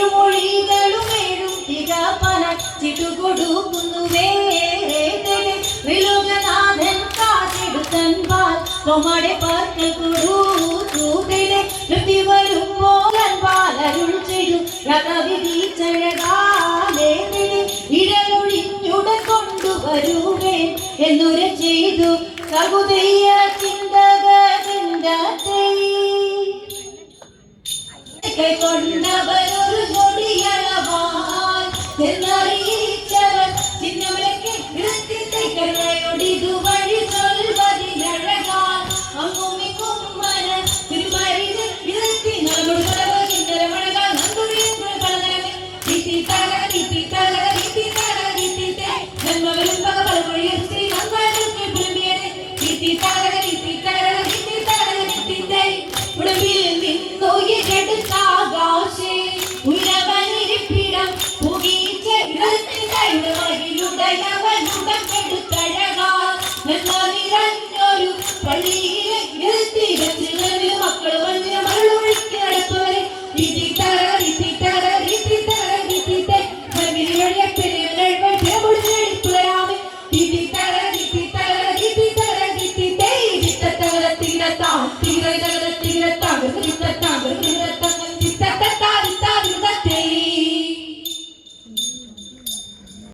ഏഴുമൊഴികളും ഏഴും തികപ്പന ചിട്ടുകൊടുക്കുന്നു വിലോകനാഥൻ കാറ്റെടുത്തൻ പാൽ കൊമടെ പാർക്കൽ കൊടുത്തൂതിലെ നൃത്തി വരുമ്പോൾ പാലരുൾ ചെയ്തു രഥവിധിച്ചഴകാലേ ഇടലൊഴിഞ്ഞുടൻ കൊണ്ടുവരുവേൻ എന്നുര ചെയ്തു സകുതയ്യ ചിന്തകന്റെ കൊണ്ടവരൊരു കൊടിയളവാൽ എന്നറിയ